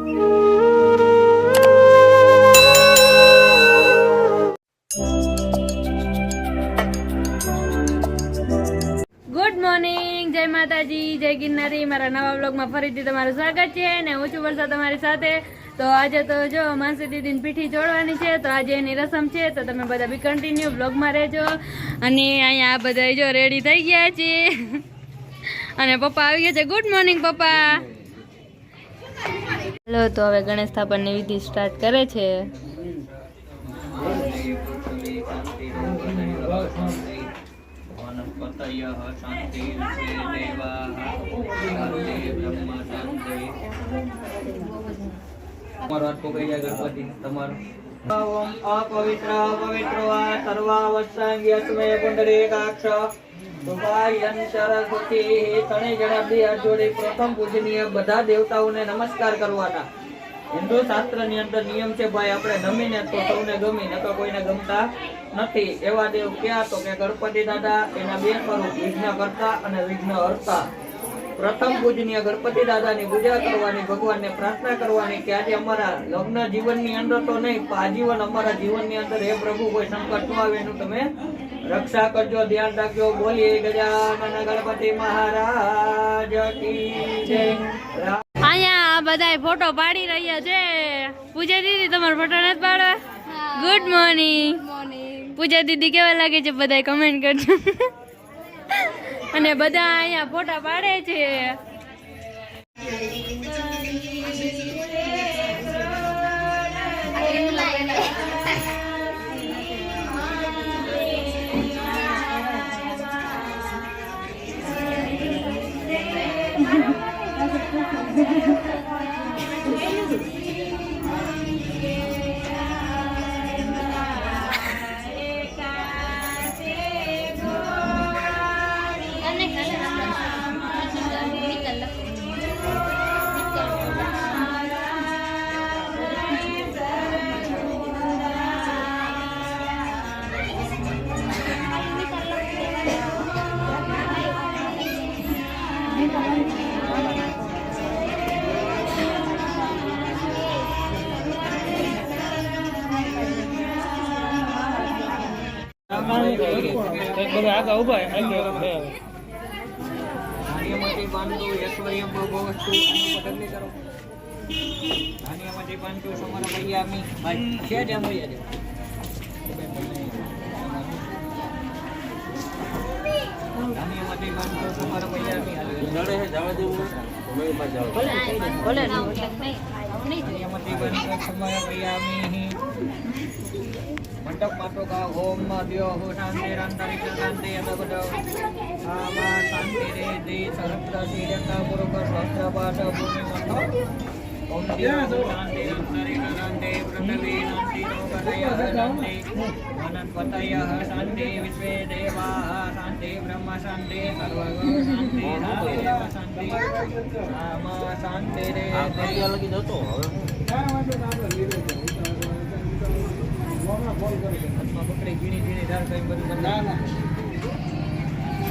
Good morning, જય માતાજી, જય ગિરનારી. મારા નવા બ્લોગમાં ફરીથી તમારું સ્વાગત છે ને હું છું વર્ષા તમારી સાથે. તો આજે તો જો માનસી દીદીની પીઠી જોડવાની છે, તો આજે એની રસમ છે, તો તમે બધા બી કન્ટિન્યુ બ્લોગમાં રહેજો. અને અહીંયા આ બધા જો રેડી થઈ ગયા છે અને પપ્પા આવી ગયા છે. ગુડ મોર્નિંગ પપ્પા. હેલો, તો હવે ગણેશ સ્થાપનની વિધિ સ્ટાર્ટ કરે છે. અપવિત્ર સર્વાવસ્થાંગ્ય સ્મે પુંડરીકાક્ષ સુભાયન સરસ્વતી. ત્રણેય જણા બે હાથ જોડી પ્રથમ પૂજનીય બધા દેવતાઓને નમસ્કાર કરવાના. હિન્દુ શાસ્ત્ર ની અંદર નિયમ છે ભાઈ, આપણે ગમીને તો સૌને ગમી, નકર કોઈને ગમતા નથી. એવા દેવ ક્યાં? તો કે ગણપતિ દાદા, એના બે સ્વરૂપ, વિઘ્ન કરતા અને વિઘ્ન હરતા. પ્રથમ પૂજનીય ગણપતિ દાદાની પૂજા કરવાની, ભગવાનને પ્રાર્થના કરવાની કે આજે અમારા લગ્ન જીવનની અંદર તો નહીં, આજીવન અમારા જીવનની અંદર હે પ્રભુ કોઈ સંકટ ન આવે એનું તમે રક્ષા કરજો, ધ્યાન રાખજો. બોલીએ ગજાનન ગણપતિ મહારાજ કી જય. અહીંયા બધા ફોટો પાડી રહ્યા છે. પૂજા દીદી તમારો ફોટો નથી પાડવા? Good morning. પૂજા દીદી કેવા લાગે છે બધા કમેન્ટ કરજો. અને બધા અહીંયા ફોટા પાડે છે. મંડપ માતો કા ઓમ દ્યો હો શાંતિ અંતરિક્ષ શાંતિ અદબદ આમા શાંતિ રે દે સહસ્ત્ર શીરતા પુરુષ સહસ્ત્ર પાઠ ભૂમિ મંતો ઓમ દ્યો હો શાંતિ અંતરિક્ષ શાંતિ પૃથ્વી શાંતિ લોકલય શાંતિ વનસ્પતય શાંતિ વિશ્વે દેવા શાંતિ બ્રહ્મ શાંતિ સર્વગો શાંતિ દેવ શાંતિ આમા શાંતિ રે દે લગી જતો હવે પકડી ઝીણી ઝીણી ધાર કઈ બધું બંધાના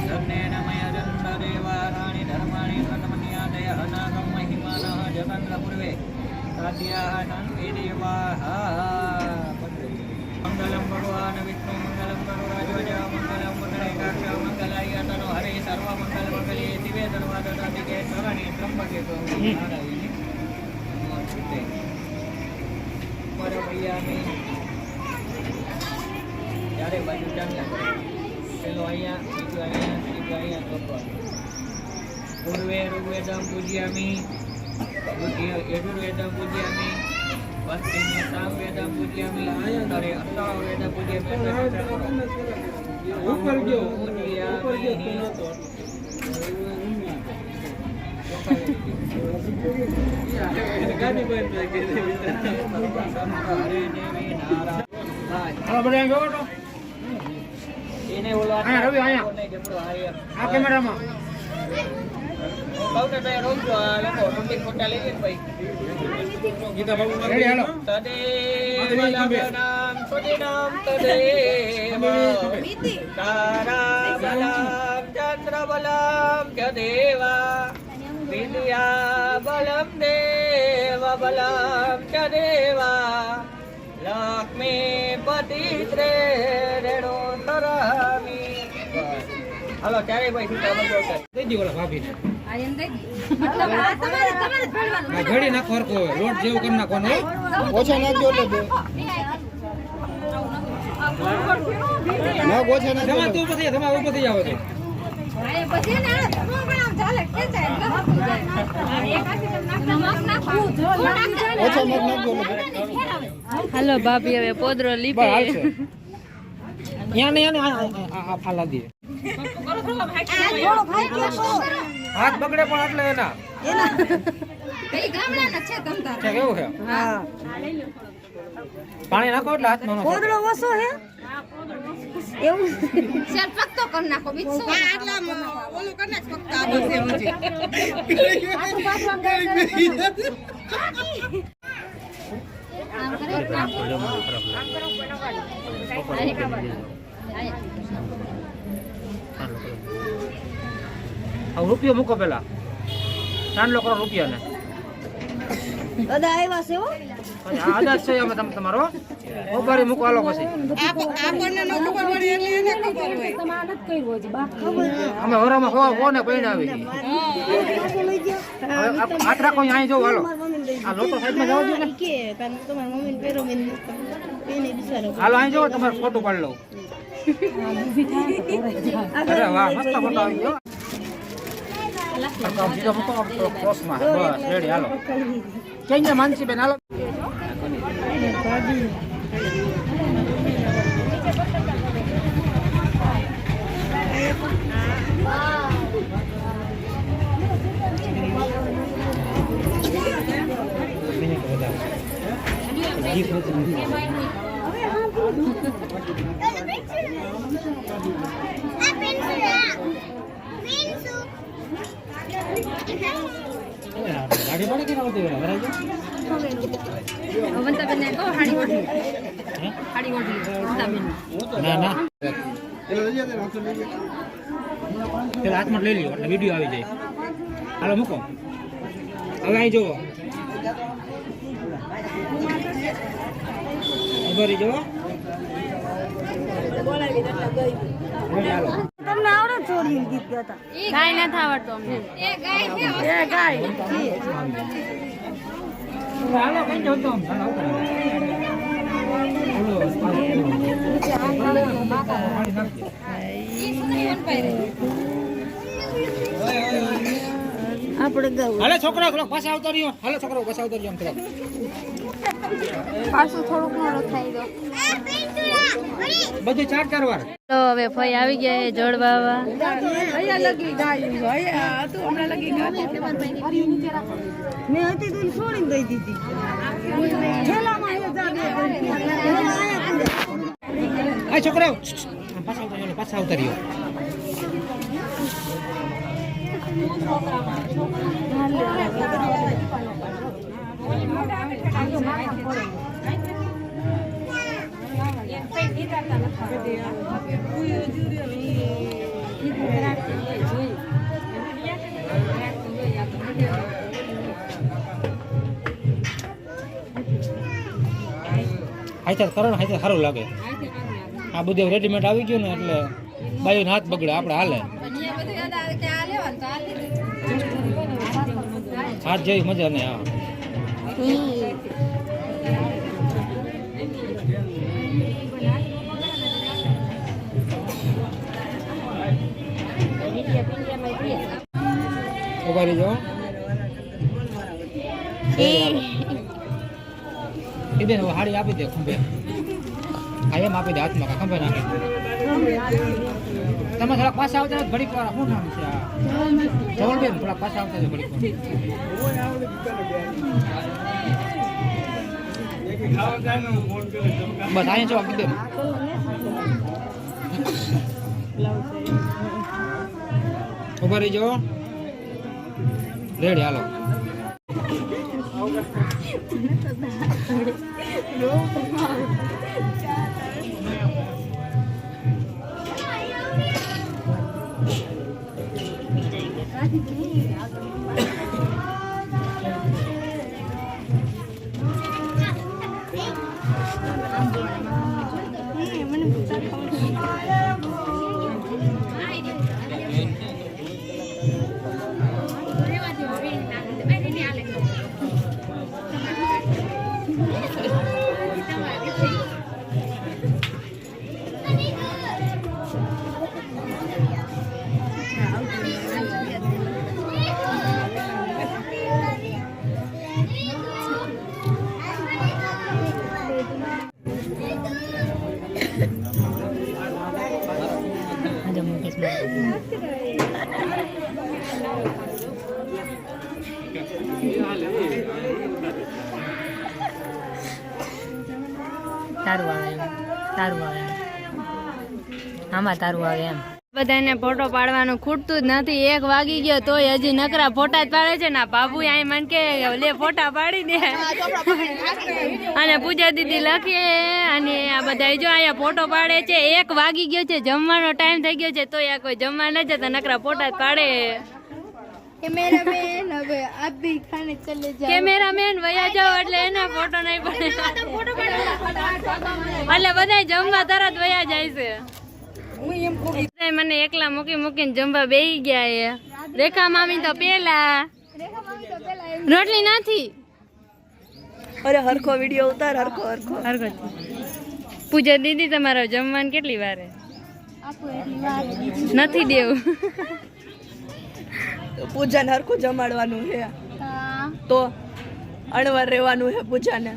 ધર્મે નમય જંત દેવા રાણી ધર્માણી સતમન્યા દય અનાગમ મહિમાનઃ જગન્દ્ર પૂર્વે સાધ્યાઃ શાંતિ દેવાઃ મંગલમ ભગવાન વિષ્ણુ મંગલમ કરુણાજ્વજ મંગલમ પુંડરીકાક્ષ મંગલાય તનો હરે સર્વ મંગલ મંગલે શિવે સર્વાદસાધિકે શરણ્યે ત્રંબકે ગૌરી નારાયણી નમોસ્તુતે. પરમૈયામી ચારે બાજુ ચાંદલા કરે, પેલો અહીંયા, બીજું અહીંયા, ત્રીજું અહીંયા ચોપવાનું. પૂર્વે ઋગ્વેદમ પૂજ્યામી, યજુર્વેદમ પૂજ્યામી, પશ્ચિમે સામવેદમ પૂજ્યામી, ઉત્તરે અથર્વવેદ એને ઓલો રવિ અહીંયા આ કેમેરામાં બહુ તો રોકજો આ લોકો મંદિર ફોટા લઈએ ને ભાઈ. ગીતા બાબુ રેડી હાલો. તદેવ લગ્નામ સુદિનામ તદેવ તારા બલામ ચંદ્ર બલામ ચ દેવા વિદ્યા બલમ દેવ બલમ ચ દેવા લક્ષ્મી પતિ ત્રે રેણો સરામી. હાલો ચારે ભાઈ છૂટા બધો દઈ દી ઓલા ભાભીને ઘડી નાખો હરકો લોટ જેવું કરી નાખવાનું ઓછા નાખજો એટલે બે ના ઓછા નાખજો તમે તું પછી તમે ઉપર થઈ જાવ છો હાલો ભાભી હવે પોદરો લીપે ફાલા દે હાથ બગડે પણ એટલે એના કેવું છે પાણી નાખો એટલે હાથમાં પોદળો ઓછો હે એવું ચાલ પક્તો કર નાખો બીજું આટલા ઓલું કર નાખ પક્તો આ બસે હોજે રૂપિયો મૂકો પેલા 3 લોકો રૂપિયા ને દાદા આવ્યા છે હો આદત છે અમે તમારો ઓબારી મૂકો હાલો પછી આપણને ન ખબર પડી એટલે એને ખબર હોય તમે આદત કર્યો છે બા ખબર અમે હોરામાં કોને પૈણ આવી હાથ રાખો અહીં જો હાલો આ લોટો સાઈડમાં જવા દો ને કે તમાર મમ્મીને પેરો મેં એને બિચારો હાલો અહીં જો તમારે ફોટો પાડી લઉં અરે વાહ મસ્ત ફોટો આવી ગયો કામ સીધો મૂકો ક્રોસમાં બસ રેડી હાલો કેમ માનસી બેન હાલો ગાડી પડે કે ના આવતી વરાજો વંતાબેન ને કહો હાડી ઓઢી વંતાબેન ના ના પેલા હાથમાં લઈ લ્યો એટલે વિડીયો આવી જાય હાલો મૂકો હવે અહીં જોવો ઉભરી જોવો તમને આવડે ચોરી ગીત ગાતા કાઈ નથી આવડતું અમને એ ગાય હાલો કઈ જતો હાલો આપણે ગાવ હાલો છોકરા થોડોક પાછા આવતો રહ્યો હાલો છોકરો પાછા આવતો રહ્યો થોડોક પાછું થોડુંક મોડો થઈ દો બધું 4 વાર તો હવે ફઈ આવી ગયા છે જોડ બાવા અહીંયા લગી ગાયું અહીંયા હતું હમણાં લગી ગાયું મેં હતી તો છોડીને દઈ દીધી છેલ્લામાં આ છોકરો પાછા આવતો રહ્યો હાઈતર કરો ને હાઈતર સારું લાગે આ બધું રેડીમેડ આવી ગયું ને એટલે બાયું હાથ બગડે આપણે હાલે હાથ જેવી મજા નહીં હા ઉભારી જાઓ કીધે ને હાડી આપી દે ખંભે આ એમ આપી દે હાથમાં ખંભે નાખી તમે થોડાક પાછા આવતા ઘડીક વાર શું નામ છે જવલબેન થોડાક પાછા આવતા ઘડીક બસ અહીંયા જવા કીધે ઉભા રહી જાઓ રેડી હાલો તારું આવે એમ આમાં તારું આવે એમ બધાને ફોટો પાડવાનું ખૂટતું જ નથી 1 વાગી ગયો તોય હજી નકરા ફોટા જ પાડે છે ને બાબુ અહીં મન કે લે ફોટા પાડી દે અને પૂજા દીદી લખે અને આ બધા જો અહીંયા ફોટો પાડે છે 1 વાગી ગયો છે જમવાનો ટાઈમ થઈ ગયો છે તોય આ કોઈ જમવા ન જતા નકરા ફોટા જ પાડે કેમેરામેન હવે આપ ભી ખાને ચલે જાઓ કેમેરામેન વયા જાઓ એટલે એના ફોટો નહીં પડે એટલે બધા જમવા તરત વયા જાય છે મને એકલા મૂકીને જમવા બેહી ગયા એ રેખા મામી તો પેલા રોટલી નથી અરે હરખો વિડિયો ઉતાર હરખો પૂજા દીદી તમારો જમવાનું કેટલી વારે નથી દેવું પૂજાને હરખું જમાડવાનું છે તો અણવર રહેવાનું છે પૂજાને